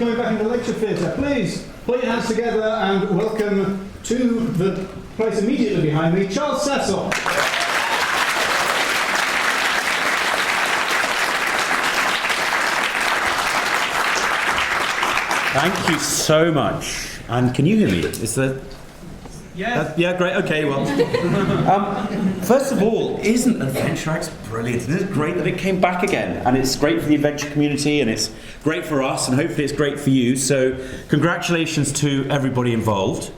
coming back into the lecture theatre. Please put your hands together and welcome to the place immediately behind me, Charles Cecil. Thank you so much. And can you hear me? Is the yeah, great. Okay, well. First of all, isn't AdventureX brilliant? Isn't it great that it came back again? And it's great for the adventure community, and it's great for us, and hopefully it's great for you. So, congratulations to everybody involved.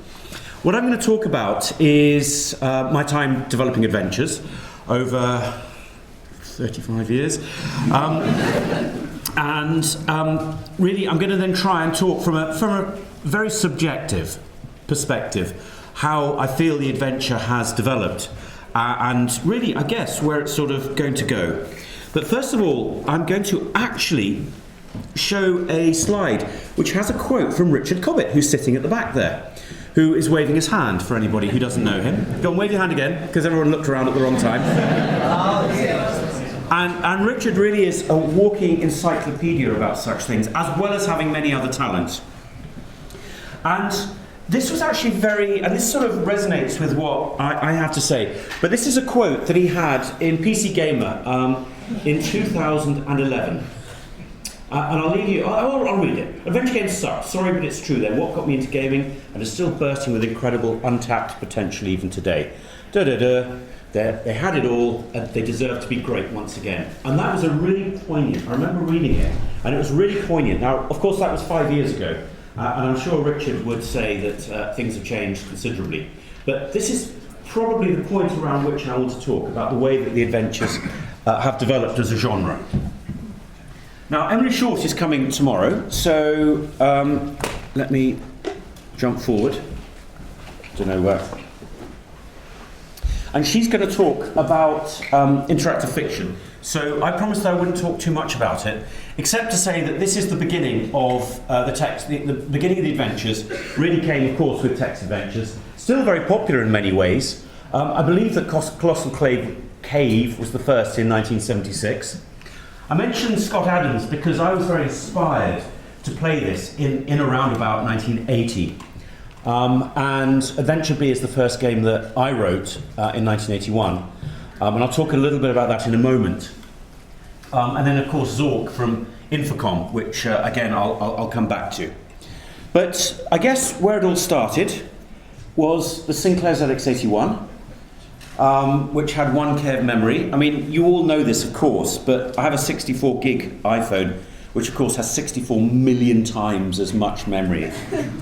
What I'm going to talk about is my time developing adventures over 35 years. Really, I'm going to then try and talk from a very subjective perspective how I feel the adventure has developed and really, I guess, where it's sort of going to go. But first of all, I'm going to actually show a slide which has a quote from Richard Cobbett, who's sitting at the back there, who is waving his hand for anybody who doesn't know him. Go on, wave your hand again, because everyone looked around at the wrong time. And Richard really is a walking encyclopedia about such things, as well as having many other talents. And this was actually and this sort of resonates with what I have to say, but this is a quote that he had in PC Gamer in 2011. And I'll leave you, I'll read it. Adventure games suck. Sorry, but it's true. They're what got me into gaming and are still bursting with incredible untapped potential even today. They had it all, and they deserve to be great once again. And that was a really poignant, I remember reading it, and it was really poignant. Now, of course, that was 5 years ago, and I'm sure Richard would say that things have changed considerably. But this is probably the point around which I want to talk about the way that the adventures have developed as a genre. Now, Emily Short is coming tomorrow, so let me jump forward. Don't know where. And she's going to talk about interactive fiction. So I promised I wouldn't talk too much about it, except to say that this is the beginning of the text. The beginning of the adventures really came, of course, with text adventures. Still very popular in many ways. I believe that Colossal Cave was the first in 1976. I mentioned Scott Adams because I was very inspired to play this in around about 1980. And Adventure B is the first game that I wrote in 1981. And I'll talk a little bit about that in a moment. And then, of course, Zork from Infocom, which, again, I'll come back to. But I guess where it all started was the Sinclair ZX81, which had 1K of memory. I mean, you all know this, of course, but I have a 64 gig iPhone, which of course has 64 million times as much memory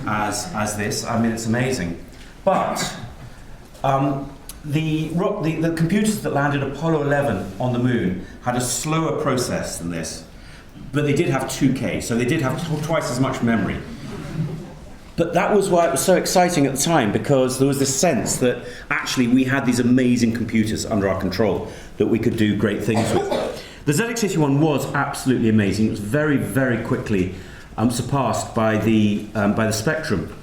as this. I mean, it's amazing. But the computers that landed Apollo 11 on the moon had a slower process than this, but they did have 2K, so they did have twice as much memory. But that was why it was so exciting at the time, because there was this sense that actually we had these amazing computers under our control that we could do great things with. The ZX81 was absolutely amazing. It was very, very quickly surpassed by the Spectrum.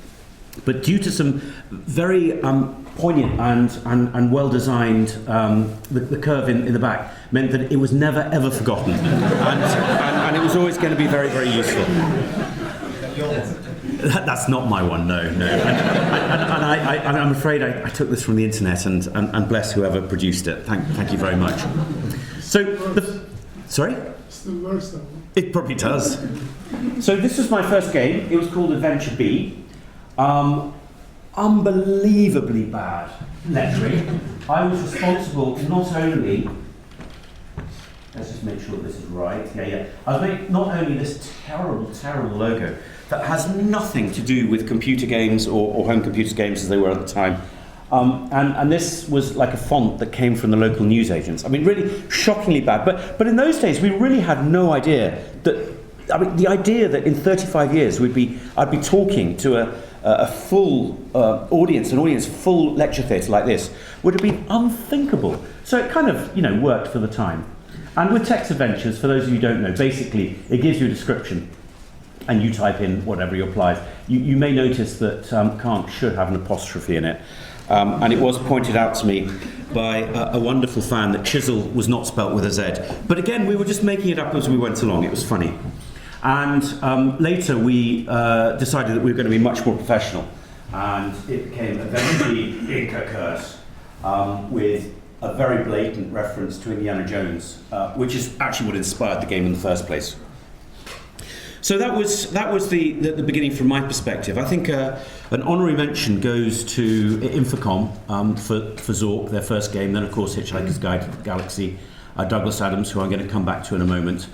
But due to some very poignant and well-designed, the curve in the back meant that it was never, ever forgotten. and it was always going to be very, very useful. That's not my one, no. And I'm afraid I took this from the internet, and bless whoever produced it. Thank you very much. So, sorry? It still works though. It probably does. So this was my first game. It was called Adventure B. Unbelievably bad lettering. I was responsible not only... Let's just make sure this is right. Yeah. I was making not only this terrible, terrible logo that has nothing to do with computer games or home computer games as they were at the time. And this was like a font that came from the local newsagents. I mean, really shockingly bad. But in those days, we really had no idea that. I mean, the idea that in 35 years I'd be talking to a full audience, an audience full lecture theatre like this, would have been unthinkable. So it kind of, worked for the time. And with text adventures, for those of you who don't know, basically it gives you a description, and you type in whatever you applies. You may notice that can't should have an apostrophe in it. And it was pointed out to me by a wonderful fan that chisel was not spelt with a Z. But again, we were just making it up as we went along. It was funny. And later we decided that we were going to be much more professional, and it became eventually Inca Curse, with a very blatant reference to Indiana Jones, which is actually what inspired the game in the first place. So that was the beginning from my perspective. I think an honorary mention goes to Infocom for Zork, their first game, then of course Hitchhiker's Guide to the Galaxy, Douglas Adams, who I'm going to come back to in a moment,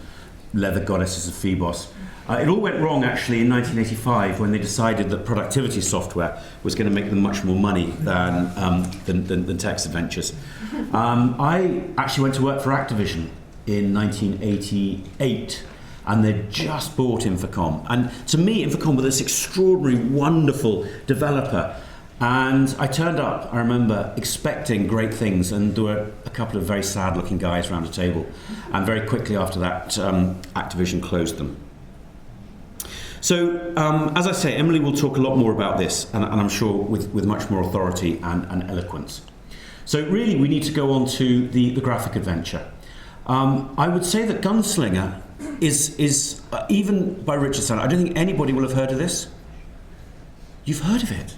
Leather Goddesses of Phoebos. It all went wrong actually in 1985 when they decided that productivity software was going to make them much more money than text adventures. I actually went to work for Activision in 1988, and they'd just bought Infocom. And to me, Infocom was this extraordinary, wonderful developer. And I turned up, I remember, expecting great things, and there were a couple of very sad-looking guys around a table. And very quickly after that, Activision closed them. So, as I say, Emily will talk a lot more about this, and I'm sure with much more authority and eloquence. So really, we need to go on to the graphic adventure. I would say that Gunslinger is even by Richard Sandler, I don't think anybody will have heard of this. You've heard of it?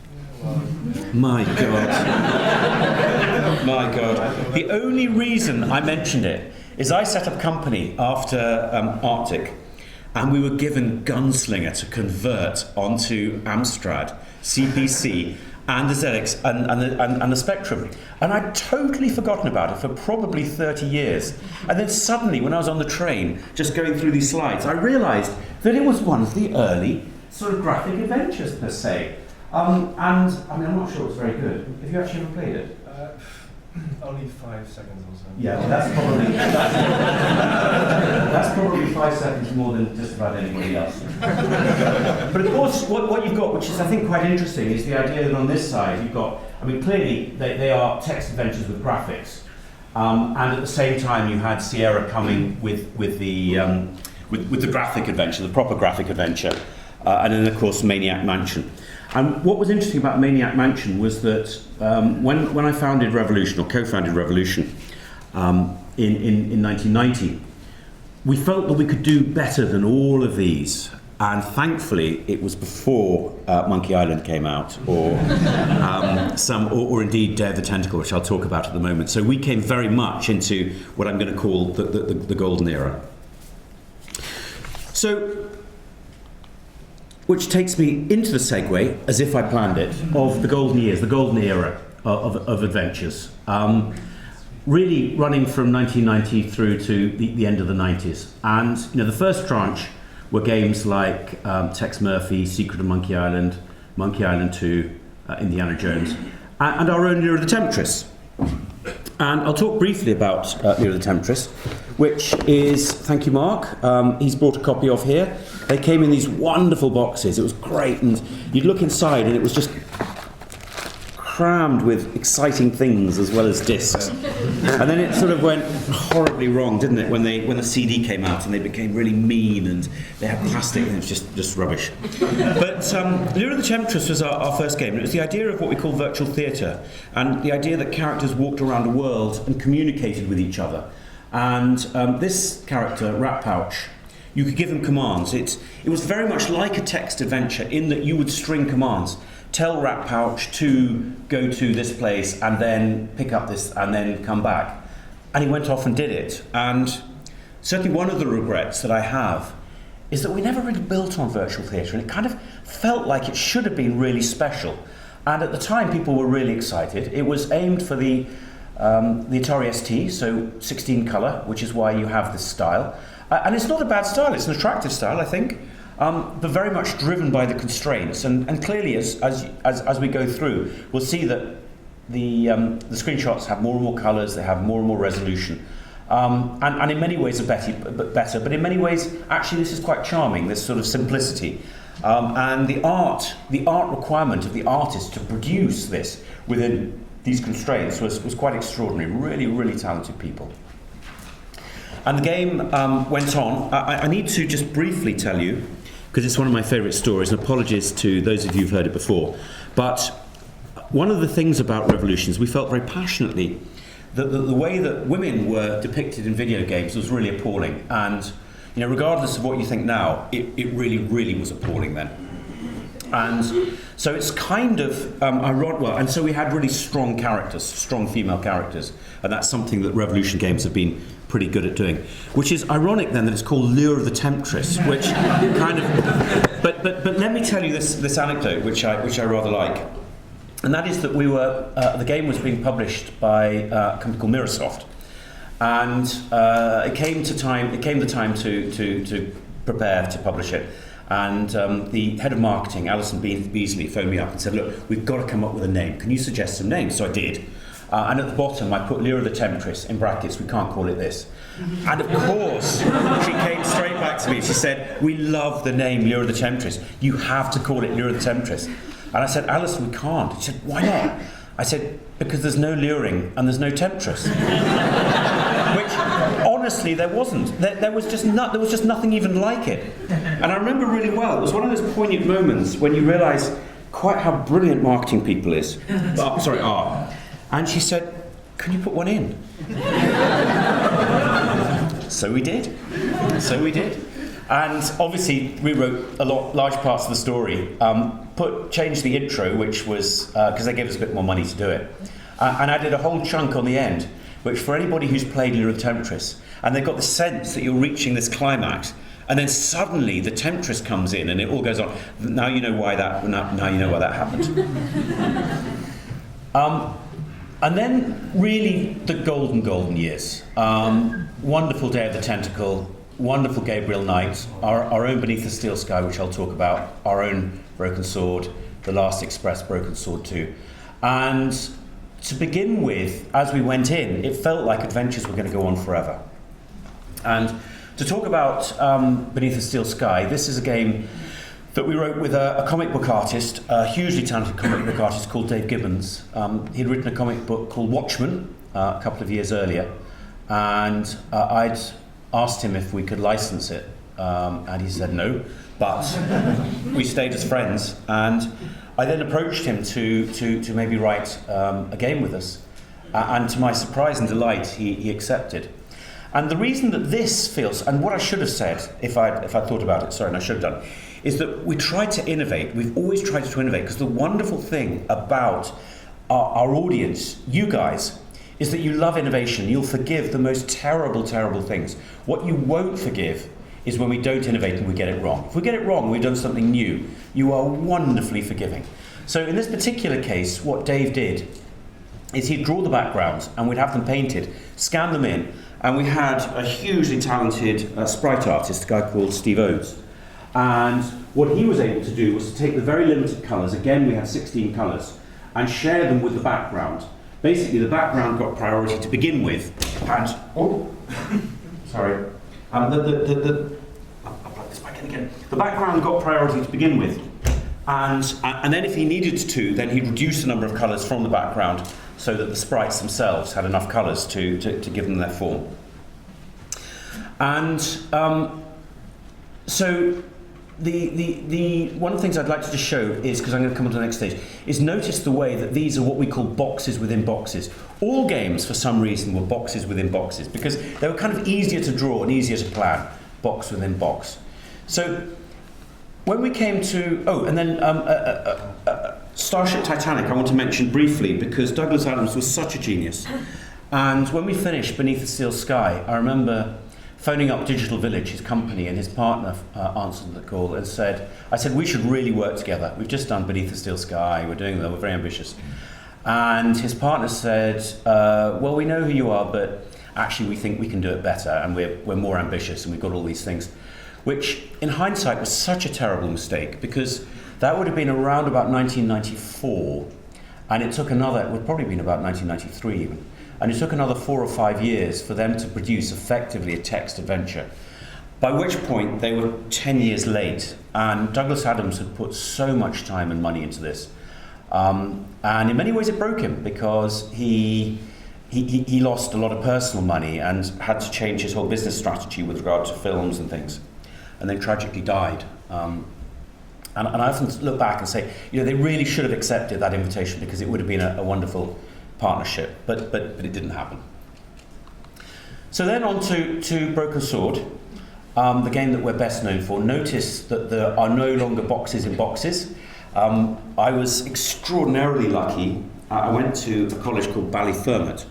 My God. My God. The only reason I mentioned it is I set up a company after Arctic, and we were given Gunslinger to convert onto Amstrad, CPC, and the ZX and the Spectrum. And I'd totally forgotten about it for probably 30 years. And then suddenly, when I was on the train, just going through these slides, I realised that it was one of the early sort of graphic adventures, per se. And, I mean, I'm not sure it's very good. Have you actually ever played it? Only 5 seconds or so. Yeah, well, that's probably 5 seconds more than just about anybody else. But of course, what you've got, which is I think quite interesting, is the idea that on this side you've got, I mean, clearly they are text adventures with graphics, and at the same time you had Sierra coming with the graphic adventure, the proper graphic adventure, and then of course Maniac Mansion. And what was interesting about Maniac Mansion was that when I founded Revolution, or co-founded Revolution, in 1990, we felt that we could do better than all of these. And thankfully, it was before Monkey Island came out, or or indeed Day of the Tentacle, which I'll talk about at the moment. So we came very much into what I'm going to call the golden era. So, which takes me into the segue, as if I planned it, of the golden years, the golden era of adventures. Really running from 1990 through to the end of the 90s. And the first tranche were games like Tex Murphy, Secret of Monkey Island 2, Indiana Jones, and our own Lira the Temptress. And I'll talk briefly about Lira the Temptress, which is, thank you Mark, he's brought a copy of here. They came in these wonderful boxes, it was great, and you'd look inside and it was just crammed with exciting things as well as discs. And then it sort of went horribly wrong, didn't it, when the CD came out and they became really mean and they had plastic and it was just rubbish. But Lira the Temptress was our first game. It was the idea of what we call virtual theatre, and the idea that characters walked around the world and communicated with each other. And this character, Rat Pouch, you could give him commands. It was very much like a text adventure in that you would string commands. Tell Rat Pouch to go to this place and then pick up this and then come back. And he went off and did it. And certainly one of the regrets that I have is that we never really built on virtual theatre, and it kind of felt like it should have been really special. And at the time people were really excited. It was aimed for the Atari ST, so 16 colour, which is why you have this style. And it's not a bad style, it's an attractive style, I think. But very much driven by the constraints, and clearly as we go through, we'll see that the screenshots have more and more colours, they have more and more resolution, and in many ways are better. But in many ways, actually, this is quite charming. This sort of simplicity, and the art requirement of the artist to produce this within these constraints was quite extraordinary. Really, really talented people. And the game went on. I need to just briefly tell you, because it's one of my favourite stories, and apologies to those of you who've heard it before, but one of the things about Revolutions, we felt very passionately that the way that women were depicted in video games was really appalling. And regardless of what you think now, it really, really was appalling then. And so it's kind of ironic. Well, and so we had really strong characters, strong female characters, and that's something that Revolution games have been pretty good at doing. Which is ironic then that it's called Lure of the Temptress, which kind of. But let me tell you this anecdote, which I rather like, and that is that we were the game was being published by a company called Mirasoft, and it came the time to prepare to publish it. And the head of marketing, Alison Beasley, phoned me up and said, look, we've got to come up with a name. Can you suggest some names? So I did. And at the bottom, I put Lure of the Temptress, in brackets, we can't call it this. And of course, she came straight back to me. She said, we love the name Lure of the Temptress. You have to call it Lure of the Temptress. And I said, Alison, we can't. She said, why not? I said, because there's no luring and there's no temptress. Which, honestly, there wasn't. There was just nothing even like it. And I remember really well, it was one of those poignant moments when you realise quite how brilliant marketing people are. And she said, can you put one in? So we did. And obviously, we wrote large parts of the story. Changed the intro, which was because they gave us a bit more money to do it, and added a whole chunk on the end, which for anybody who's played Lure of the Temptress, and they've got the sense that you're reaching this climax, and then suddenly the Temptress comes in, and it all goes on. Now you know why that. Now you know why that happened. And then really the golden years. Wonderful Day of the Tentacle. Wonderful Gabriel Knight, our own Beneath the Steel Sky, which I'll talk about, our own Broken Sword, The Last Express, Broken Sword 2. And to begin with, as we went in, it felt like adventures were going to go on forever. And to talk about Beneath the Steel Sky, this is a game that we wrote with a comic book artist, a hugely talented comic book artist called Dave Gibbons. He'd written a comic book called Watchmen a couple of years earlier, and I'd asked him if we could license it, and he said no, but we stayed as friends, and I then approached him to maybe write a game with us, and to my surprise and delight, he accepted. And the reason that this feels, and what I should have said if I thought about it, sorry, and I should have done, is that we tried to innovate. We've always tried to innovate, because the wonderful thing about our audience, you guys, is that you love innovation. You'll forgive the most terrible things. What you won't forgive is when we don't innovate and we get it wrong. If we get it wrong, we've done something new, you are wonderfully forgiving. So in this particular case, what Dave did is he'd draw the backgrounds and we'd have them painted, scan them in, and we had a hugely talented sprite artist, a guy called Steve Oates. And what he was able to do was to take the very limited colours, again we had 16 colours, and share them with the background. Basically, the background got priority to begin with, and sorry, I'll plug this back in again. The background got priority to begin with, and then if he needed to, then he'd reduce the number of colours from the background so that the sprites themselves had enough colours to give them their form. And so the one of the things I'd like to just show is, because I'm going to come on to the next stage, is notice the way that these are what we call boxes within boxes. All games, for some reason, were boxes within boxes, because they were kind of easier to draw and easier to plan, box within box. So when we came to, and then Starship Titanic I want to mention briefly, because Douglas Adams was such a genius. And when we finished Beneath the Steel Sky, I remember phoning up Digital Village, his company, and his partner answered the call and I said, we should really work together. We've just done Beneath the Steel Sky, we're doing them, we're very ambitious. And his partner said, well, we know who you are, but actually we think we can do it better, and we're more ambitious, and we've got all these things. Which, in hindsight, was such a terrible mistake, because that would have been around about 1994, and it took it would probably been about 1993 even. And it took another 4 or 5 years for them to produce effectively a text adventure, by which point they were 10 years late, and Douglas Adams had put so much time and money into this. And in many ways it broke him, because he lost a lot of personal money and had to change his whole business strategy with regard to films and things, and then tragically died. And I often look back and say, they really should have accepted that invitation, because it would have been a wonderful partnership, but it didn't happen. So then on to Broken Sword, the game that we're best known for. Notice that there are no longer boxes in boxes. I was extraordinarily lucky. I went to a college called Baphomets,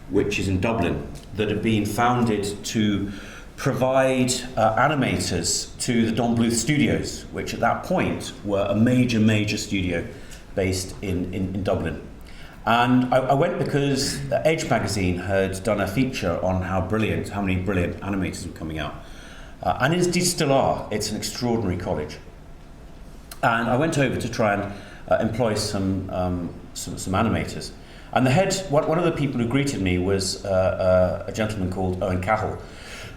which is in Dublin, that had been founded to provide animators to the Don Bluth Studios, which at that point were a major studio based in Dublin. And I went because Edge magazine had done a feature on how many brilliant animators were coming out. And indeed still are. It's an extraordinary college. And I went over to try and employ some animators. And one of the people who greeted me was a gentleman called Owen Cattle,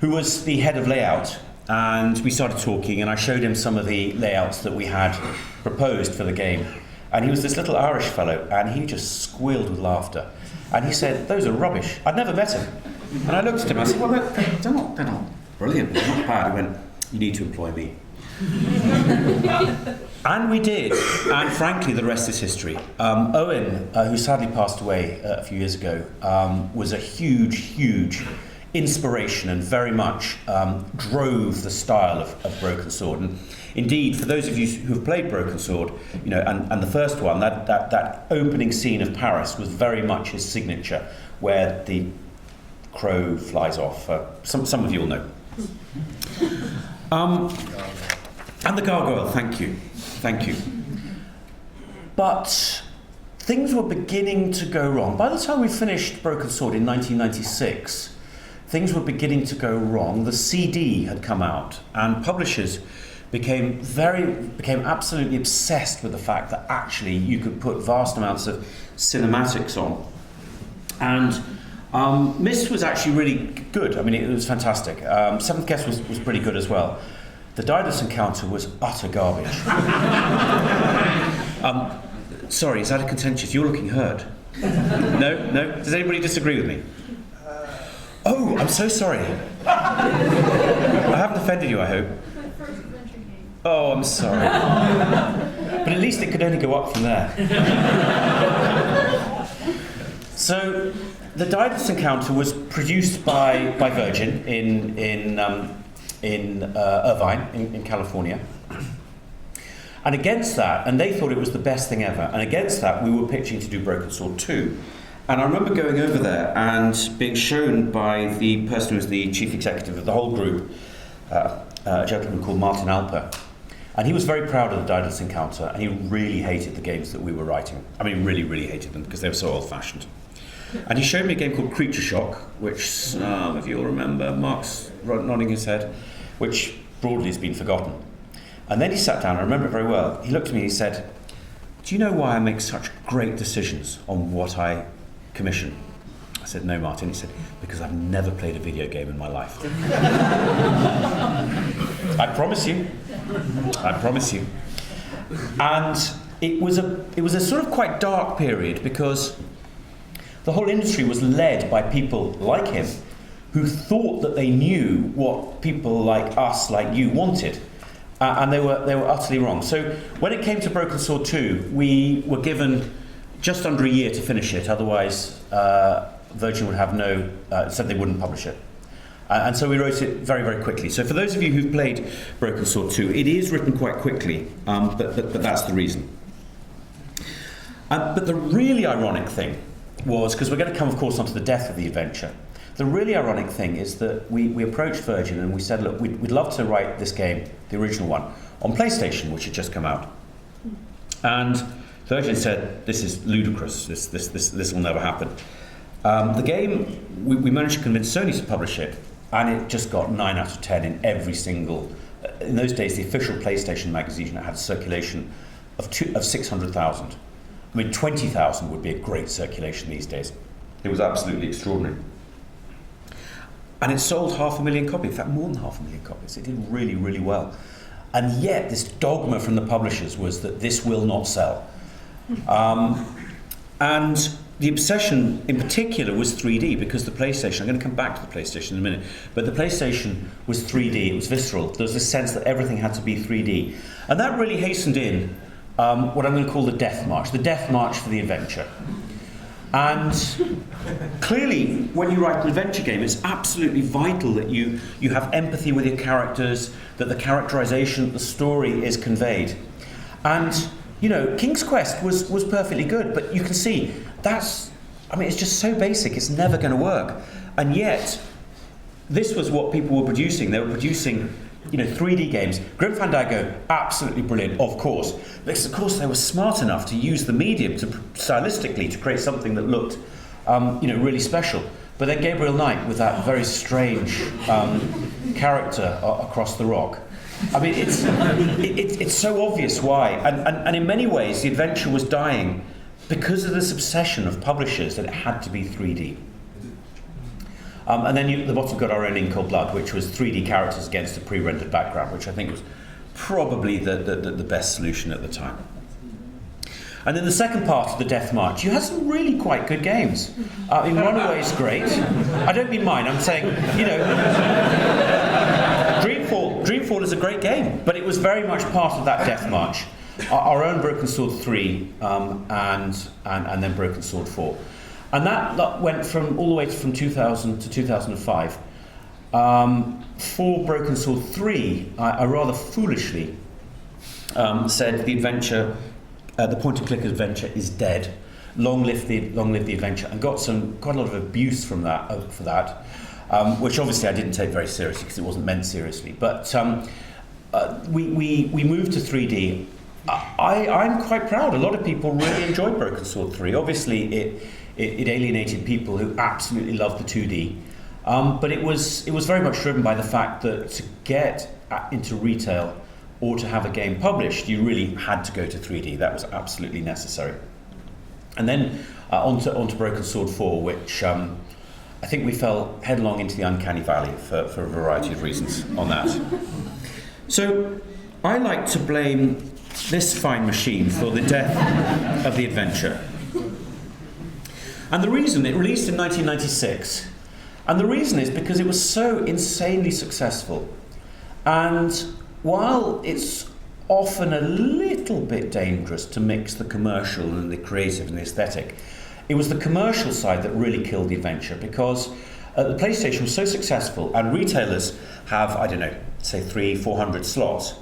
who was the head of layout. And we started talking, and I showed him some of the layouts that we had proposed for the game. And he was this little Irish fellow, and he just squealed with laughter. And he said, "Those are rubbish." I'd never met him. And I looked at him, I said, "Well, they're not brilliant, they're not bad." He went, "You need to employ me." And we did, and frankly, the rest is history. Owen, who sadly passed away a few years ago, was a huge inspiration and very much drove the style of Broken Sword. And indeed, for those of you who have played Broken Sword, you know, and the first one, that opening scene of Paris was very much his signature, where the crow flies off. Some of you will know. And the gargoyle, thank you. But things were beginning to go wrong. By the time we finished Broken Sword in 1996, things were beginning to go wrong. The CD had come out, and publishers became absolutely obsessed with the fact that actually you could put vast amounts of cinematics on. And Myst was actually really good. I mean, it was fantastic. Seventh Guest was pretty good as well. The Daedalus Encounter was utter garbage. Sorry, is that a contentious? You're looking hurt. No? Does anybody disagree with me? Oh, I'm so sorry. I haven't offended you, I hope. Oh, I'm sorry. But at least it could only go up from there. So, the Daedalus Encounter was produced by Virgin in Irvine, in California. And against that, and they thought it was the best thing ever, and against that we were pitching to do Broken Sword 2. And I remember going over there and being shown by the person who was the chief executive of the whole group, a gentleman called Martin Alper. And he was very proud of the Daedalus Encounter, and he really hated the games that we were writing. I mean, really hated them, because they were so old-fashioned. And he showed me a game called Creature Shock, which some of you will remember, Mark's nodding his head, which broadly has been forgotten. And then he sat down, I remember it very well, he looked at me and he said, "Do you know why I make such great decisions on what I commission?" I said, "No, Martin." He said, "Because I've never played a video game in my life." I promise you. And it was a sort of quite dark period, because the whole industry was led by people like him who thought that they knew what people like us, like you, wanted. And they were utterly wrong. So when it came to Broken Sword 2, we were given just under a year to finish it, otherwise Virgin would have said they wouldn't publish it. And so we wrote it very quickly. So for those of you who've played Broken Sword 2, it is written quite quickly, but that's the reason. But the really ironic thing was, because we're going to come, of course, onto the death of the adventure, the really ironic thing is that we approached Virgin and we said, look, we'd love to write this game, the original one, on PlayStation, which had just come out. And Virgin said, "This is ludicrous, this will never happen." The game, we managed to convince Sony to publish it, and it just got 9 out of 10 in every single... in those days, the official PlayStation magazine had a circulation of 600,000. I mean, 20,000 would be a great circulation these days. It was absolutely extraordinary. And it sold 500,000 copies, in fact more than 500,000 copies. It did really well. And yet this dogma from the publishers was that this will not sell. And the obsession in particular was 3D, because the PlayStation, I'm going to come back to the PlayStation in a minute, but the PlayStation was 3D, it was visceral. There was this sense that everything had to be 3D. And that really hastened in what I'm going to call the death march for the adventure. And clearly, when you write an adventure game, it's absolutely vital that you have empathy with your characters, that the characterization, the story is conveyed. And, you know, King's Quest was perfectly good, but you can see it's just so basic, it's never going to work. And yet, this was what people were producing. They were producing, 3D games. Grim Fandango, absolutely brilliant, of course. Because, of course, they were smart enough to use the medium stylistically to create something that looked, really special. But then Gabriel Knight, with that very strange character across the rock. I mean, it's so obvious why. And in many ways, the adventure was dying because of this obsession of publishers that it had to be 3D. And then at the bottom got Our Own Ink Cold Blood, which was 3D characters against a pre-rendered background, which I think was probably the best solution at the time. And then the second part of the Death March, you had some really quite good games. Runaway is great. I don't mean mine, I'm saying, Dreamfall is a great game, but it was very much part of that Death March. Our own Broken Sword 3 and then Broken Sword 4. And that went all the way from 2000 to 2005. For Broken Sword 3, I rather foolishly said the point-and-click adventure is dead. Long live the adventure, and got quite a lot of abuse from that for that, which obviously I didn't take very seriously because it wasn't meant seriously. But we moved to 3D. I'm quite proud. A lot of people really enjoyed Broken Sword 3. Obviously, it alienated people who absolutely loved the 2D, but it was very much driven by the fact that to get into retail or to have a game published, you really had to go to 3D. That was absolutely necessary. And then onto Broken Sword 4, which I think we fell headlong into the uncanny valley for a variety of reasons on that. So I like to blame this fine machine for the death of the adventure. And the reason, it released in 1996, and the reason is because it was so insanely successful. And while it's often a little bit dangerous to mix the commercial and the creative and the aesthetic, it was the commercial side that really killed the adventure, because the PlayStation was so successful, and retailers have, say 300-400 slots.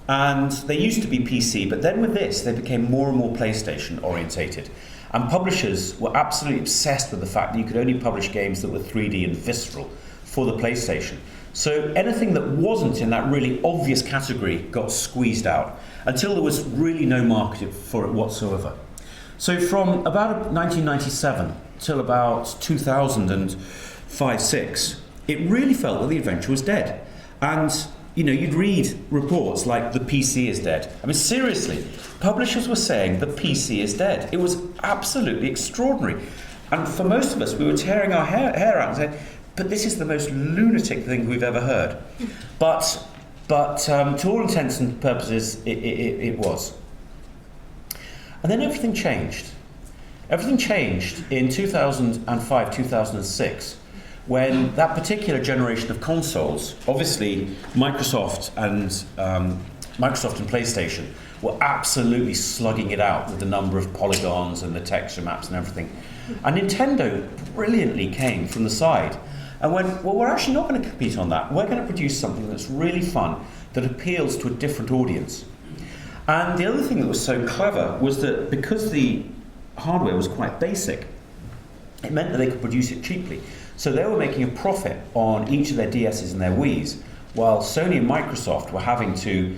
And they used to be PC, but then with this, they became more and more PlayStation orientated. And publishers were absolutely obsessed with the fact that you could only publish games that were 3D and visceral for the PlayStation. So anything that wasn't in that really obvious category got squeezed out until there was really no market for it whatsoever. So from about 1997 till about 2005-06, it really felt that the adventure was dead. And you'd read reports like the PC is dead. I mean, seriously, publishers were saying the PC is dead. It was absolutely extraordinary. And for most of us, we were tearing our hair out and saying, but this is the most lunatic thing we've ever heard. But to all intents and purposes, it was. And then everything changed. Everything changed in 2005, 2006. When that particular generation of consoles, obviously Microsoft and PlayStation were absolutely slugging it out with the number of polygons and the texture maps and everything. And Nintendo brilliantly came from the side and went, well, we're actually not going to compete on that. We're going to produce something that's really fun, that appeals to a different audience. And the other thing that was so clever was that because the hardware was quite basic, it meant that they could produce it cheaply. So they were making a profit on each of their DSs and their Wiis, while Sony and Microsoft were having to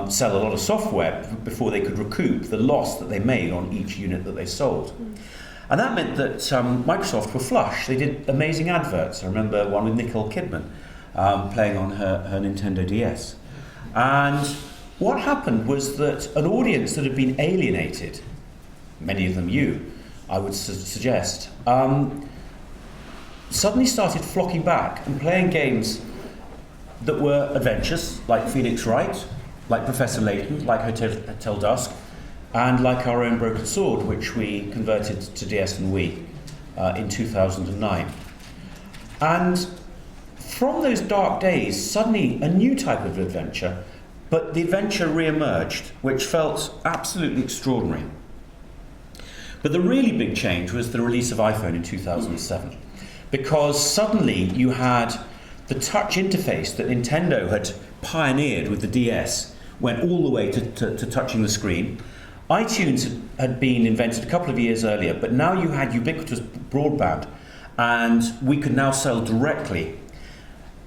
sell a lot of software before they could recoup the loss that they made on each unit that they sold. And that meant that Microsoft were flush. They did amazing adverts. I remember one with Nicole Kidman playing on her Nintendo DS. And what happened was that an audience that had been alienated, many of them you, I would suggest, suddenly started flocking back and playing games that were adventures, like Phoenix Wright, like Professor Layton, like Hotel Dusk, and like Our Own Broken Sword, which we converted to DS and Wii in 2009. And from those dark days, suddenly a new type of adventure, but the adventure re-emerged, which felt absolutely extraordinary. But the really big change was the release of iPhone in 2007, because suddenly you had the touch interface that Nintendo had pioneered with the DS, went all the way to touching the screen. iTunes had been invented a couple of years earlier, but now you had ubiquitous broadband, and we could now sell directly.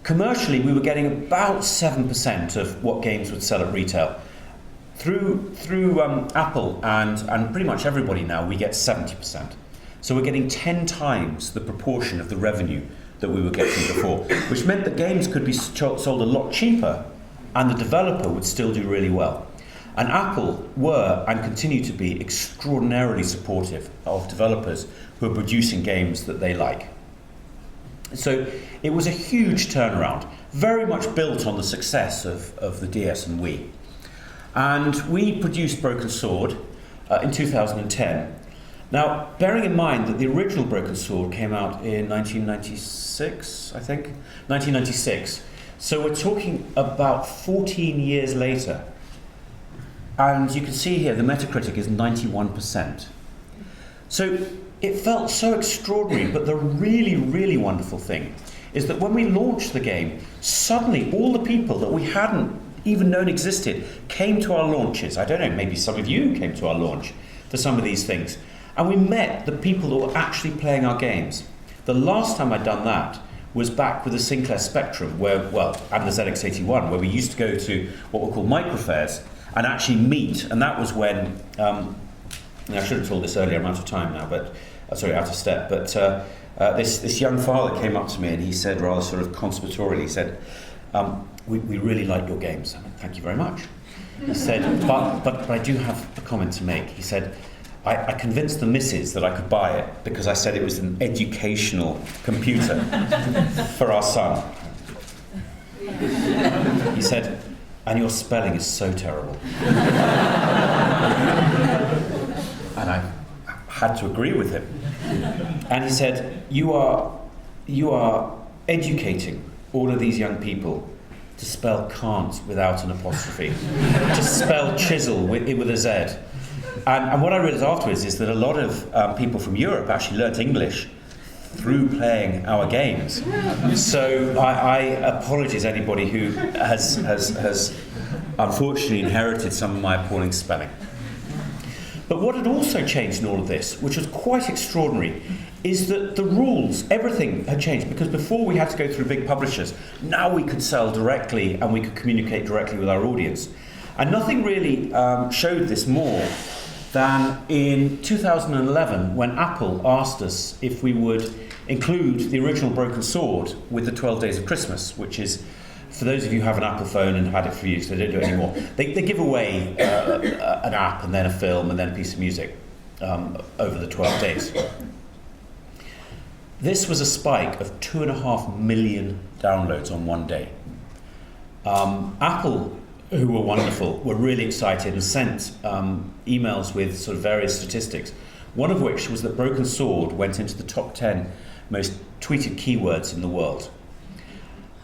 Commercially, we were getting about 7% of what games would sell at retail. Through Apple and pretty much everybody now, we get 70%. So we're getting 10 times the proportion of the revenue that we were getting before, which meant that games could be sold a lot cheaper and the developer would still do really well. And Apple were and continue to be extraordinarily supportive of developers who are producing games that they like. So it was a huge turnaround, very much built on the success of the DS and Wii. And we produced Broken Sword in 2010. Now, bearing in mind that the original Broken Sword came out in 1996, I think, 1996. So we're talking about 14 years later. And you can see here the Metacritic is 91%. So it felt so extraordinary, but the really, really wonderful thing is that when we launched the game, suddenly all the people that we hadn't even known existed came to our launches. I don't know, maybe some of you came to our launch for some of these things. And we met the people that were actually playing our games. The last time I'd done that was back with the Sinclair Spectrum, and the ZX81, where we used to go to what were called microfairs and actually meet. And that was when, I should have told this earlier, I'm out of time now, but out of step. But this young father came up to me and he said, rather sort of conspiratorially, he said, we really like your games. I went, thank you very much. He said, but I do have a comment to make. He said, I convinced the missus that I could buy it because I said it was an educational computer for our son. He said, and your spelling is so terrible. And I had to agree with him. And he said, you are educating all of these young people to spell can't without an apostrophe, to spell chisel with a Z. And what I realised afterwards is that a lot of people from Europe actually learnt English through playing our games. So I apologise to anybody who has unfortunately inherited some of my appalling spelling. But what had also changed in all of this, which was quite extraordinary, is that the rules, everything had changed, because before we had to go through big publishers. Now we could sell directly and we could communicate directly with our audience. And nothing really showed this more than in 2011 when Apple asked us if we would include the original Broken Sword with the 12 Days of Christmas, which is, for those of you who have an Apple phone and had it for years, they don't do it anymore. They give away an app and then a film and then a piece of music over the 12 days. This was a spike of 2.5 million downloads on one day. Apple, who were wonderful, were really excited and sent emails with sort of various statistics. One of which was that Broken Sword went into the top 10 most tweeted keywords in the world.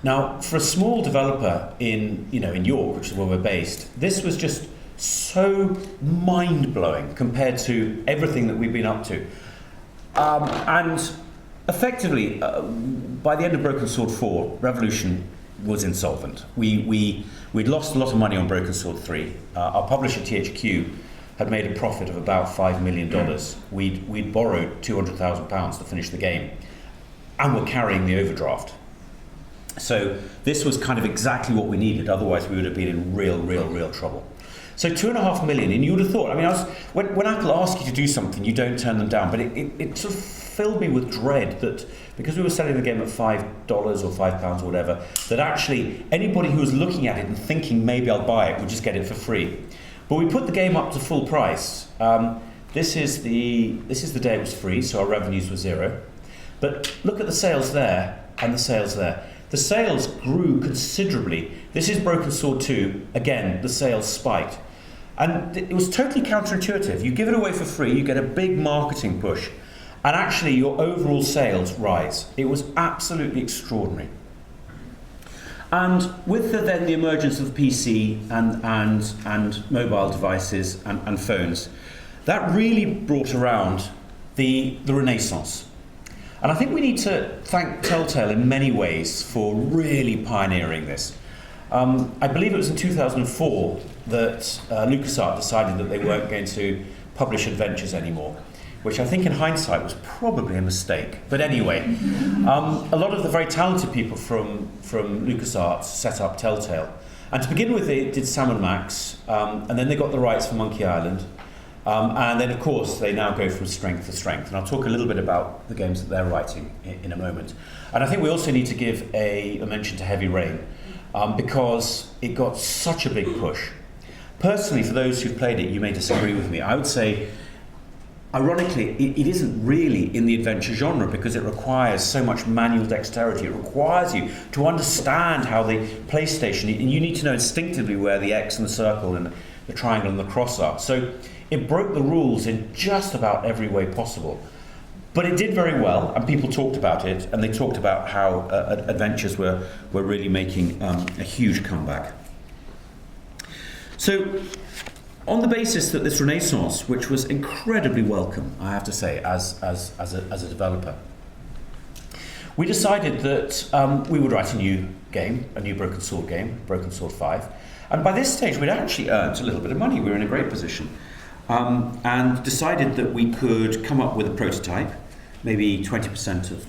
Now, for a small developer in York, which is where we're based, this was just so mind-blowing compared to everything that we've been up to. And effectively, by the end of Broken Sword 4, Revolution was insolvent. We'd lost a lot of money on Broken Sword 3. Our publisher, THQ, had made a profit of about $5 million. We'd borrowed £200,000 to finish the game, and were carrying the overdraft. So this was kind of exactly what we needed, otherwise we would have been in real trouble. So 2.5 million, and you would have thought, when Apple asks you to do something, you don't turn them down, but it sort of filled me with dread that because we were selling the game at $5 or £5 or whatever, that actually anybody who was looking at it and thinking maybe I'll buy it would just get it for free. But we put the game up to full price. This is the day it was free, so our revenues were zero. But look at the sales there and the sales there. The sales grew considerably. This is Broken Sword 2. Again, the sales spiked. And it was totally counterintuitive. You give it away for free, you get a big marketing push, and actually your overall sales rise. It was absolutely extraordinary. And with then the emergence of the PC and mobile devices and phones, that really brought around the Renaissance. And I think we need to thank Telltale in many ways for really pioneering this. I believe it was in 2004 that LucasArts decided that they weren't going to publish adventures anymore, which I think in hindsight was probably a mistake. But anyway, a lot of the very talented people from LucasArts set up Telltale. And to begin with, they did Sam & Max, and then they got the rights for Monkey Island. And then, of course, they now go from strength to strength. And I'll talk a little bit about the games that they're writing in a moment. And I think we also need to give a mention to Heavy Rain, because it got such a big push. Personally, for those who've played it, you may disagree with me. I would say, ironically, it isn't really in the adventure genre because it requires so much manual dexterity. It requires you to understand how the PlayStation, and you need to know instinctively where the X and the circle and the triangle and the cross are. So it broke the rules in just about every way possible. But it did very well, and people talked about it, and they talked about how adventures were really making a huge comeback. So, on the basis that this Renaissance, which was incredibly welcome, I have to say, as a developer, we decided that we would write a new game, a new Broken Sword game, Broken Sword 5. And by this stage, we'd actually earned a little bit of money. We were in a great position. And decided that we could come up with a prototype, maybe 20% of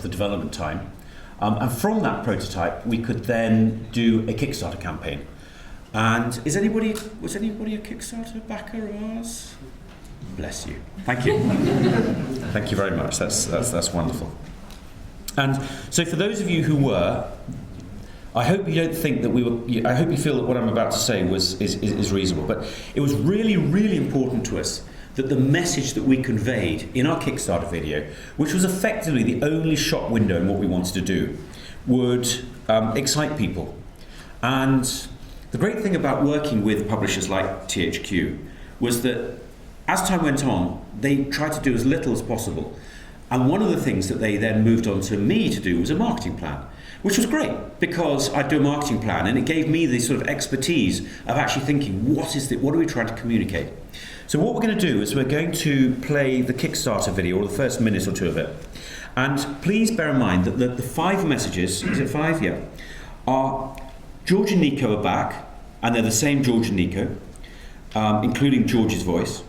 the development time. And from that prototype, we could then do a Kickstarter campaign. And was anybody a Kickstarter backer of ours? Bless you. Thank you. Thank you very much. That's wonderful. And so for those of you who were, I hope you don't think that we were. I hope you feel that what I'm about to say is reasonable. But it was really, really important to us that the message that we conveyed in our Kickstarter video, which was effectively the only shop window in what we wanted to do, would excite people. And the great thing about working with publishers like THQ was that as time went on, they tried to do as little as possible. And one of the things that they then moved on to me to do was a marketing plan, which was great because I'd do a marketing plan and it gave me the sort of expertise of actually thinking, what are we trying to communicate? So what we're going to do is we're going to play the Kickstarter video, or the first minute or two of it. And please bear in mind that the 5 messages, is it 5? Yeah. Are George and Nico are back, and they're the same George and Nico, including George's voice.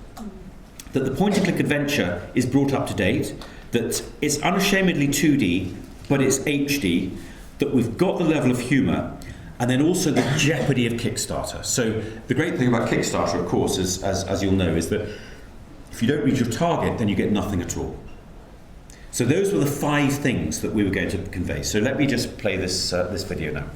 That the point-and-click adventure is brought up to date, that it's unashamedly 2D, but it's HD, that we've got the level of humour, and then also the jeopardy of Kickstarter. So the great thing about Kickstarter, of course, is, as you'll know, is that if you don't reach your target, then you get nothing at all. So those were the 5 things that we were going to convey. So let me just play this video now.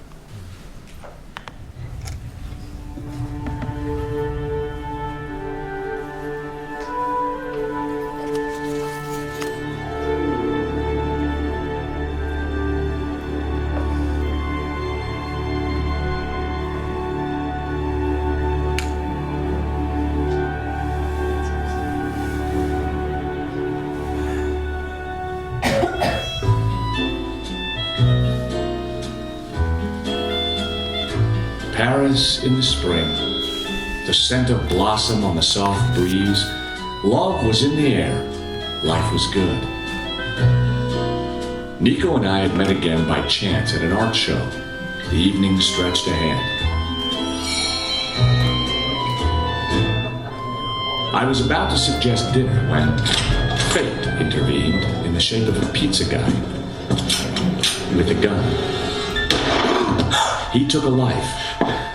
Paris in the spring, the scent of blossom on the soft breeze. Love was in the air, life was good. Nico and I had met again by chance at an art show. The evening stretched ahead. I was about to suggest dinner when fate intervened in the shape of a pizza guy with a gun. He took a life.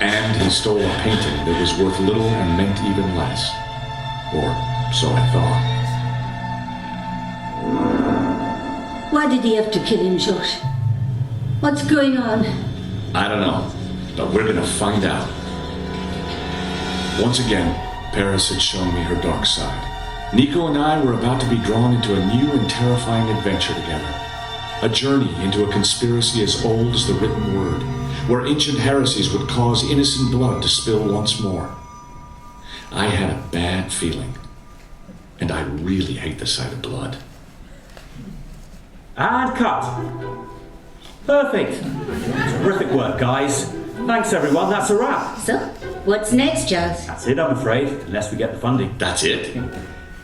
And he stole a painting that was worth little and meant even less. Or so I thought. Why did he have to kill him, Josh? What's going on? I don't know, but we're gonna find out. Once again, Paris had shown me her dark side. Nico and I were about to be drawn into a new and terrifying adventure together. A journey into a conspiracy as old as the written word, where ancient heresies would cause innocent blood to spill once more. I had a bad feeling, and I really hate the sight of blood. And cut. Perfect. Terrific work, guys. Thanks everyone, that's a wrap. So, what's next, Charles? That's it, I'm afraid, unless we get the funding. That's it?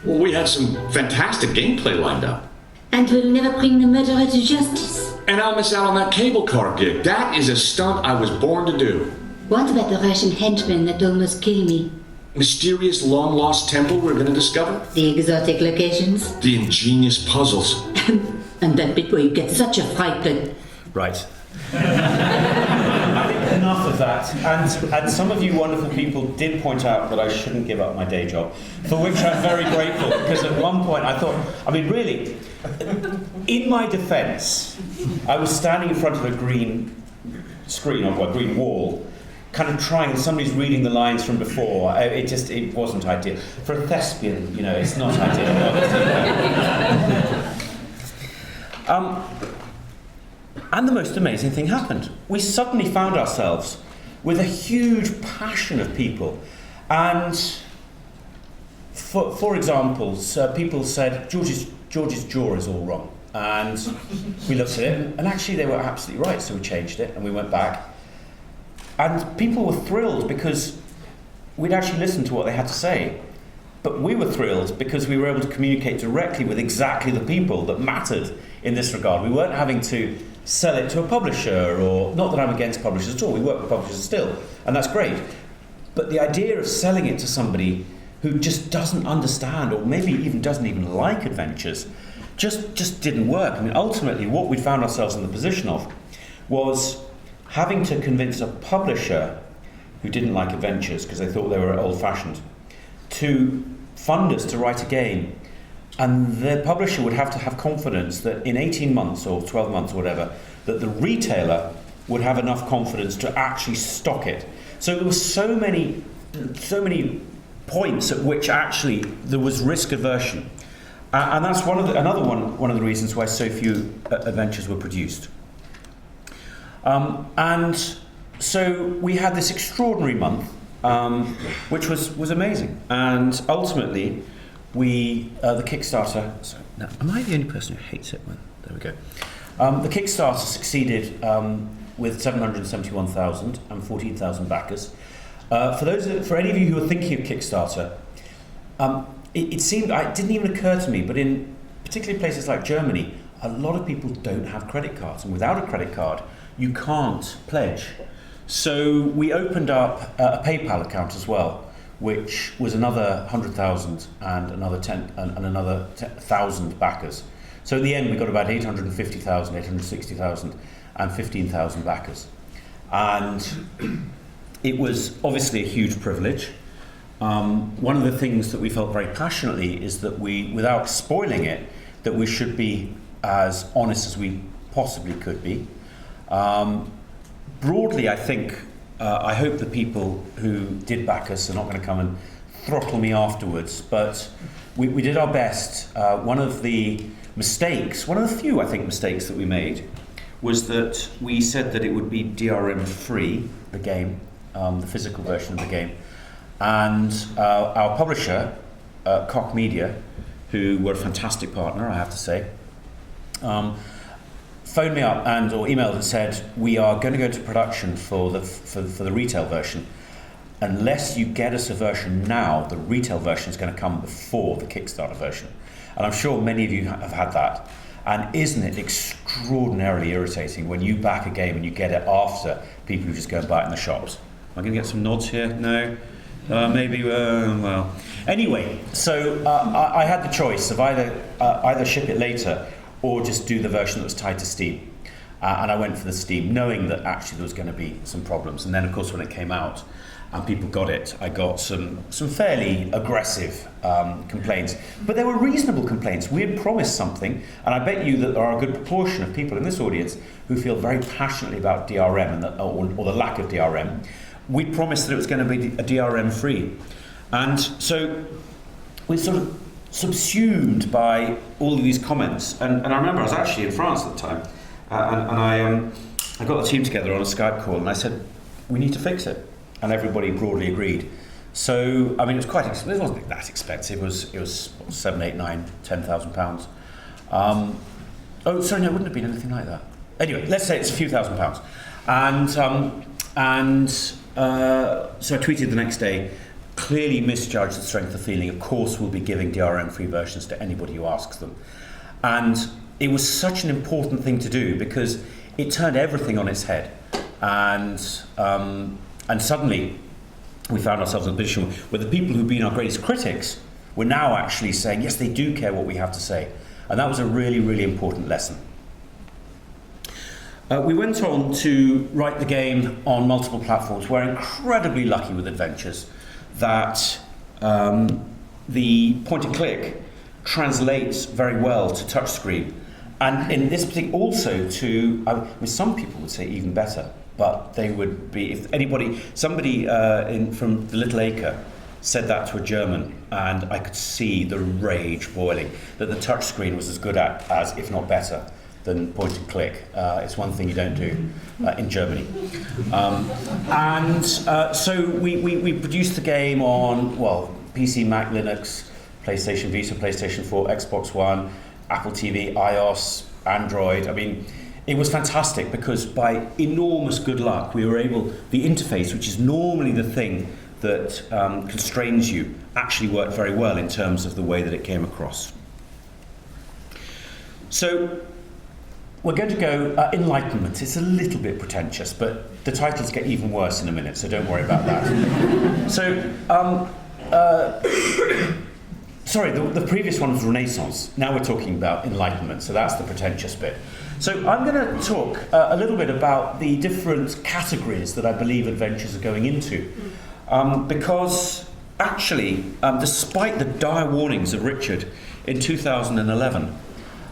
Well, we had some fantastic gameplay lined up. And we'll never bring the murderer to justice. And I'll miss out on that cable car gig. That is a stunt I was born to do. What about the Russian henchman that almost killed me? Mysterious long-lost temple we're going to discover? The exotic locations? The ingenious puzzles. And that bit where you get such a fright that... Right. I think enough of that. And some of you wonderful people did point out that I shouldn't give up my day job, for which I'm very grateful, because at one point I thought, I mean, really, in my defence, I was standing in front of a green screen, or a green wall, kind of trying, somebody's reading the lines from before. It wasn't ideal. For a thespian, it's not ideal. And the most amazing thing happened. We suddenly found ourselves with a huge passion of people. And for example, people said, George's jaw is all wrong. And we looked at it, and actually they were absolutely right, so we changed it, and we went back. And people were thrilled because we'd actually listened to what they had to say. But we were thrilled because we were able to communicate directly with exactly the people that mattered in this regard. We weren't having to sell it to a publisher, or not that I'm against publishers at all, we work with publishers still, and that's great. But the idea of selling it to somebody who just doesn't understand, or maybe even doesn't even like adventures, just didn't work. I mean, ultimately, what we found ourselves in the position of was having to convince a publisher who didn't like adventures because they thought they were old-fashioned to fund us to write a game. And the publisher would have to have confidence that in 18 months or 12 months or whatever, that the retailer would have enough confidence to actually stock it. So there were so many points at which actually there was risk aversion. And that's one of the reasons why so few adventures were produced. And so we had this extraordinary month, which was amazing. And ultimately, the Kickstarter. So now, am I the only person who hates it? Well, there we go. The Kickstarter succeeded with 771,000 and 14,000 backers. For any of you who are thinking of Kickstarter, it didn't even occur to me, but in particularly places like Germany, a lot of people don't have credit cards, and without a credit card, you can't pledge. So we opened up a PayPal account as well, which was another 100,000 and another 1,000 backers. So in the end, we got about 850,000, 860,000, and 15,000 backers. And it was obviously a huge privilege. One of the things that we felt very passionately is that we, without spoiling it, that we should be as honest as we possibly could be. Broadly, I think, I hope the people who did back us are not going to come and throttle me afterwards, but we did our best. One of the few, I think, mistakes that we made was that we said that it would be DRM free, the game, the physical version of the game. And our publisher, Koch Media, who were a fantastic partner, I have to say, phoned me up or emailed and said, we are going to go to production for the retail version. Unless you get us a version now, the retail version is going to come before the Kickstarter version. And I'm sure many of you have had that. And isn't it extraordinarily irritating when you back a game and you get it after people who just go and buy it in the shops? Am I going to get some nods here? No? Maybe, well. Anyway, so I had the choice of either ship it later or just do the version that was tied to Steam. And I went for the Steam, knowing that actually there was going to be some problems. And then, of course, when it came out and people got it, I got some fairly aggressive complaints. But they were reasonable complaints. We had promised something, and I bet you that there are a good proportion of people in this audience who feel very passionately about DRM or the lack of DRM. We promised that it was going to be a DRM free. And so we sort of subsumed by all of these comments. And I remember I was actually in France at the time, and I got the team together on a Skype call, and I said, we need to fix it. And everybody broadly agreed. So, I mean, it was quite expensive. It wasn't that expensive. It was 7, 8, 9, 10,000 pounds. Oh, sorry, no, it wouldn't have been anything like that. Anyway, let's say it's a few £1,000s. And and so I tweeted the next day, clearly misjudged the strength of feeling. Of course we'll be giving DRM-free versions to anybody who asks them. And it was such an important thing to do because it turned everything on its head. And suddenly we found ourselves in a position where the people who've been our greatest critics were now actually saying, yes, they do care what we have to say. And that was a really, really important lesson. We went on to write the game on multiple platforms. We're incredibly lucky with Adventures that the point and click translates very well to touchscreen. And in this particular, also to, I mean, some people would say even better, but they would be, if anybody, somebody from the Little Acre said that to a German, and I could see the rage boiling, that the touchscreen was as good as, if not better, than point and click. It's one thing you don't do in Germany. So we produced the game on, well, PC, Mac, Linux, PlayStation Vita, PlayStation 4, Xbox One, Apple TV, iOS, Android. I mean, it was fantastic because by enormous good luck, we were able, the interface, which is normally the thing that constrains you, actually worked very well in terms of the way that it came across. So we're going to go Enlightenment. It's a little bit pretentious, but the titles get even worse in a minute, so don't worry about that. So, sorry, the previous one was Renaissance. Now we're talking about Enlightenment, so that's the pretentious bit. So I'm going to talk a little bit about the different categories that I believe adventures are going into. Because actually, despite the dire warnings of Richard in 2011,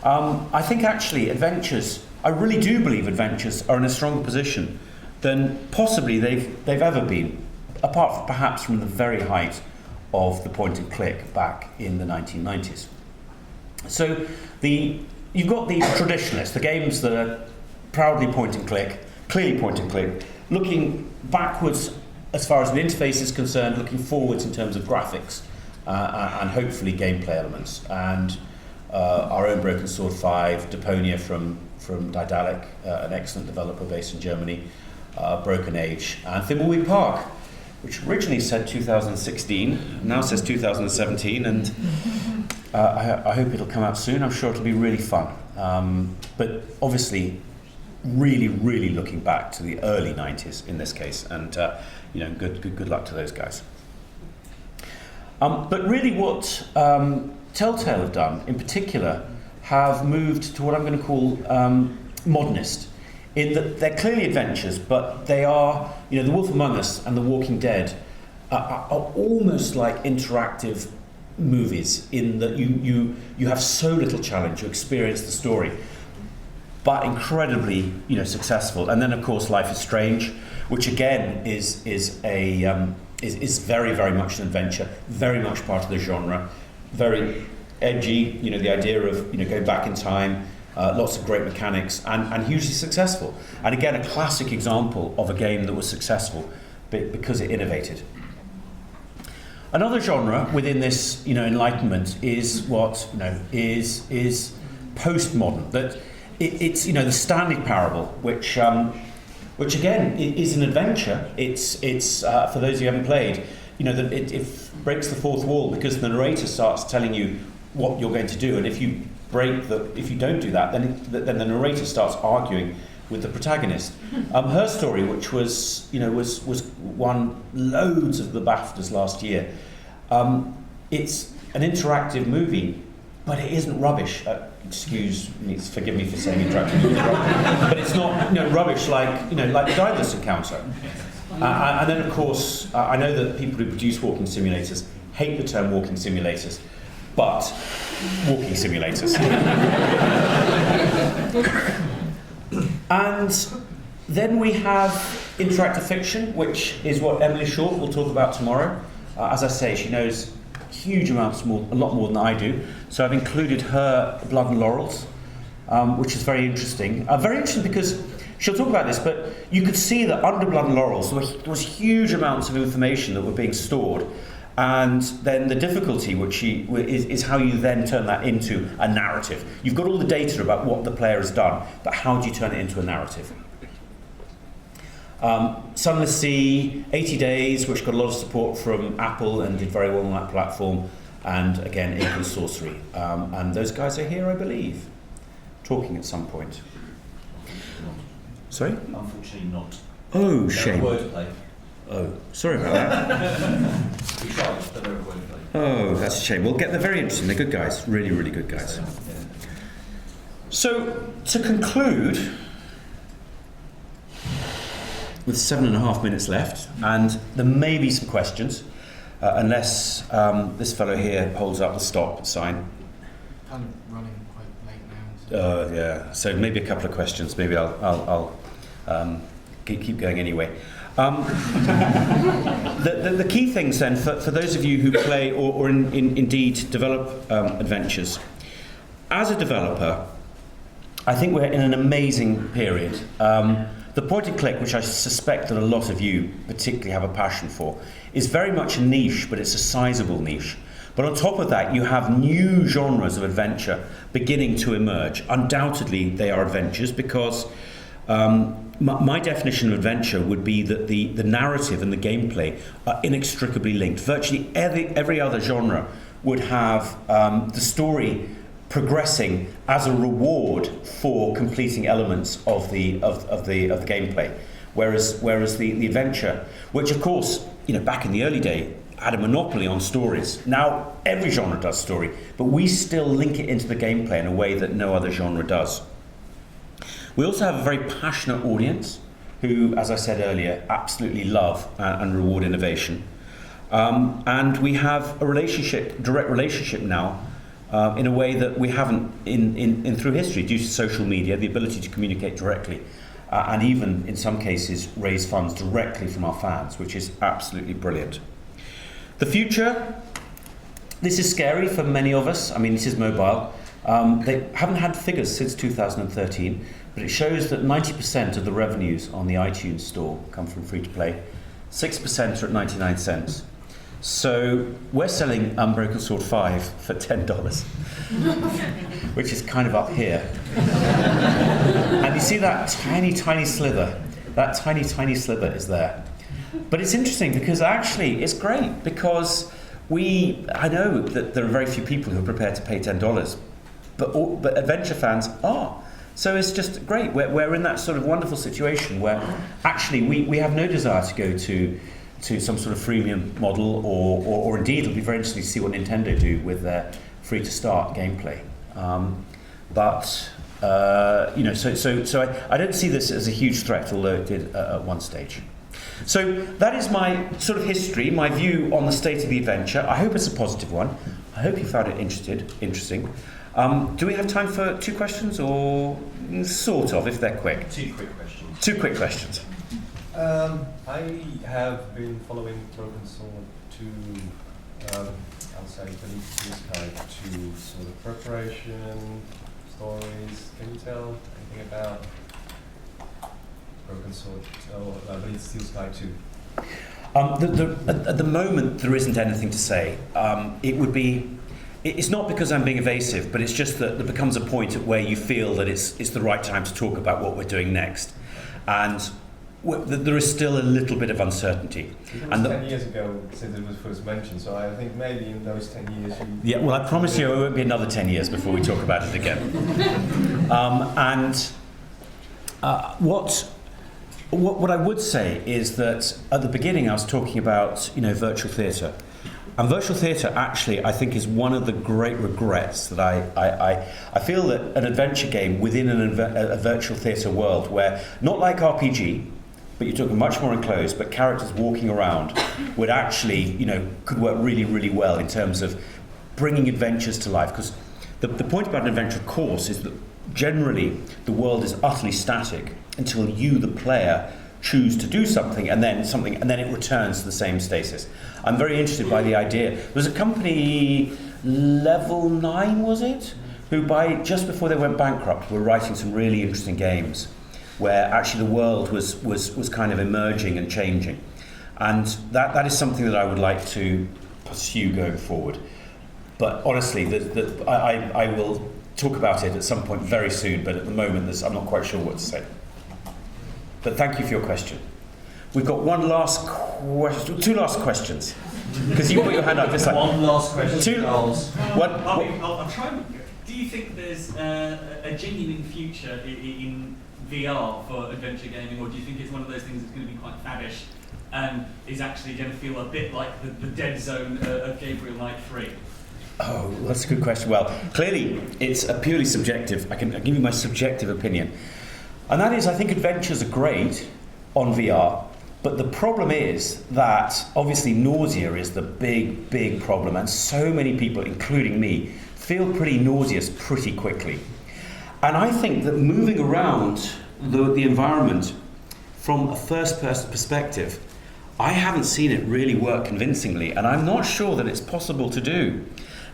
I think actually adventures, I really do believe adventures are in a stronger position than possibly they've ever been, apart from, perhaps from the very height of the point and click back in the 1990s. So you've got the traditionalists, the games that are proudly point and click, clearly point and click, looking backwards as far as the interface is concerned, looking forwards in terms of graphics and hopefully gameplay elements. And our own Broken Sword 5, Deponia from Daedalic, an excellent developer based in Germany, Broken Age, and Thimbleweed Park, which originally said 2016, now says 2017, and I hope it'll come out soon. I'm sure it'll be really fun. But obviously, really, really looking back to the early 90s in this case, and good luck to those guys. But really what Telltale have done, in particular, have moved to what I'm going to call modernist, in that they're clearly adventures, but they are, The Wolf Among Us and The Walking Dead are almost like interactive movies, in that you have so little challenge, you experience the story, but incredibly successful. And then of course Life is Strange, which again is very, very much an adventure, very much part of the genre. Very edgy, the idea of going back in time, lots of great mechanics, and hugely successful. And again, a classic example of a game that was successful because it innovated. Another genre within this, Enlightenment is what is postmodern. That it's the Stanley Parable, which again is an adventure. It's for those who haven't played. That it breaks the fourth wall because the narrator starts telling you what you're going to do, and if you don't do that, then the narrator starts arguing with the protagonist. Her story, which was won loads of the BAFTAs last year. It's an interactive movie, but it isn't rubbish. Forgive me for saying interactive movie, but it's not rubbish like the Daedalus encounter. And then, of course, I know that people who produce walking simulators hate the term walking simulators, but walking simulators. And then we have interactive fiction, which is what Emily Short will talk about tomorrow. As I say, she knows huge amounts a lot more than I do. So I've included her Blood and Laurels, which is very interesting. Very interesting because she'll talk about this, but you could see that under Blood and Laurels there was huge amounts of information that were being stored, and then the difficulty, which is how you then turn that into a narrative. You've got all the data about what the player has done, but how do you turn it into a narrative? Sun the Sea, 80 Days, which got a lot of support from Apple and did very well on that platform, and again, Acorn Sorcery. And those guys are here, I believe, talking at some point. Sorry? Unfortunately not. Oh, shame. Wordplay. Oh, sorry about that. We tried, but they're wordplay. Oh, that's a shame. Well, they're very interesting. They're good guys. Really, really good guys. So, to conclude, with 7.5 minutes left, and there may be some questions, unless this fellow here holds up the stop sign. Kind of running quite late now. So. Yeah. So maybe a couple of questions. Maybe I'll keep going anyway. The key things then, for those of you who play or indeed develop adventures, as a developer, I think we're in an amazing period. The point and click, which I suspect that a lot of you particularly have a passion for, is very much a niche, but it's a sizable niche. But on top of that, you have new genres of adventure beginning to emerge. Undoubtedly, they are adventures because my definition of adventure would be that the narrative and the gameplay are inextricably linked. Virtually every other genre would have the story progressing as a reward for completing elements of the gameplay, whereas the adventure, which of course back in the early day had a monopoly on stories. Now every genre does story, but we still link it into the gameplay in a way that no other genre does. We also have a very passionate audience who, as I said earlier, absolutely love and reward innovation, and we have a direct relationship now. In a way that we haven't in through history, due to social media, the ability to communicate directly, and even in some cases raise funds directly from our fans, which is absolutely brilliant. The future, this is scary for many of us. I mean, this is mobile. They haven't had figures since 2013, but it shows that 90% of the revenues on the iTunes store come from free-to-play. 6% are at 99 cents. So we're selling Unbroken Sword 5 for $10, which is kind of up here. And you see that tiny, tiny slither. That tiny, tiny slither is there. But it's interesting because actually it's great because I know that there are very few people who are prepared to pay $10, but adventure fans are. So it's just great. We're in that sort of wonderful situation where actually we have no desire to go to some sort of freemium model, or indeed it'll be very interesting to see what Nintendo do with their free-to-start gameplay. So I don't see this as a huge threat, although it did at one stage. So that is my sort of history, my view on the state of the adventure. I hope it's a positive one. I hope you found it interesting. Do we have time for 2 questions, or sort of, if they're quick? 2 quick questions. 2 quick questions. I have been following Broken Sword to, I'll say, beneath this guide to sort of preparation, stories. Can you tell anything about Broken Sword or Beneath Steel's Guide 2? At the moment, there isn't anything to say. It's not because I'm being evasive, but it's just that there becomes a point at where you feel that it's the right time to talk about what we're doing next, and there is still a little bit of uncertainty. It was 10 years ago since it was first mentioned, so I think maybe in those 10 years you... Yeah, well, I promise you it won't be another 10 years before we talk about it again. What I would say is that at the beginning I was talking about virtual theatre. And virtual theatre actually I think is one of the great regrets that I feel that an adventure game within a virtual theatre world where, not like RPG, but you're talking much more enclosed, but characters walking around would actually, could work really, really well in terms of bringing adventures to life. Because the point about an adventure, of course, is that generally the world is utterly static until you, the player, choose to do something, and then it returns to the same stasis. I'm very interested by the idea. There was a company, Level 9 was it, who just before they went bankrupt were writing some really interesting games where actually the world was kind of emerging and changing. And that is something that I would like to pursue going forward. But honestly, I will talk about it at some point very soon, but at the moment I'm not quite sure what to say. But thank you for your question. We've got two last questions. Because you put your hand up just like... One last question, Charles. I'll try and... Do you think there's a genuine future in VR for adventure gaming, or do you think it's one of those things that's going to be quite faddish and is actually going to feel a bit like the dead zone of Gabriel Knight 3? Oh, that's a good question. Well, clearly, it's a purely subjective. I can give you my subjective opinion. And that is, I think adventures are great on VR, but the problem is that, obviously, nausea is the big problem, and so many people, including me, feel pretty nauseous pretty quickly. And I think that moving around the environment from a first-person perspective, I haven't seen it really work convincingly, and I'm not sure that it's possible to do.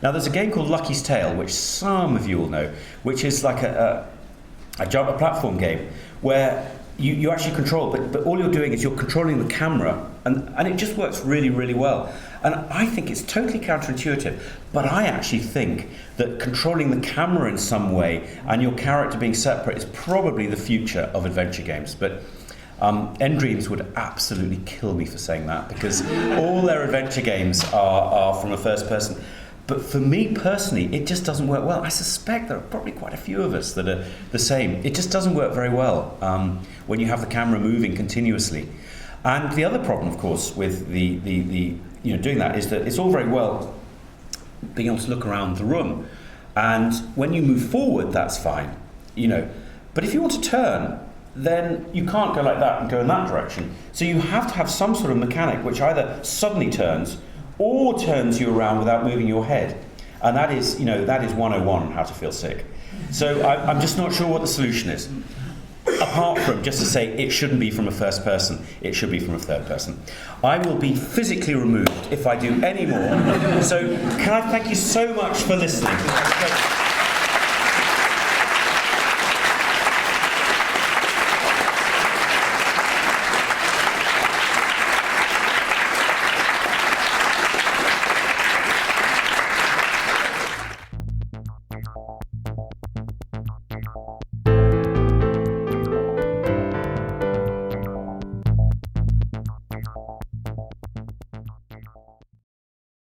Now, there's a game called Lucky's Tale, which some of you will know, which is like a platform game where you actually control, but all you're doing is you're controlling the camera, and it just works really well. And I think it's totally counterintuitive, but I actually think that controlling the camera in some way and your character being separate is probably the future of adventure games. But Endreams would absolutely kill me for saying that, because all their adventure games are from a first person. But for me personally, it just doesn't work well. I suspect there are probably quite a few of us that are the same. It just doesn't work very well when you have the camera moving continuously. And the other problem, of course, with the doing that is that it's all very well being able to look around the room, and when you move forward, that's fine, But if you want to turn, then you can't go like that and go in that direction. So you have to have some sort of mechanic which either suddenly turns or turns you around without moving your head. And that is 101 how to feel sick. So I'm just not sure what the solution is. Apart from just to say it shouldn't be from a first person, it should be from a third person. I will be physically removed if I do any more. So can I thank you so much for listening?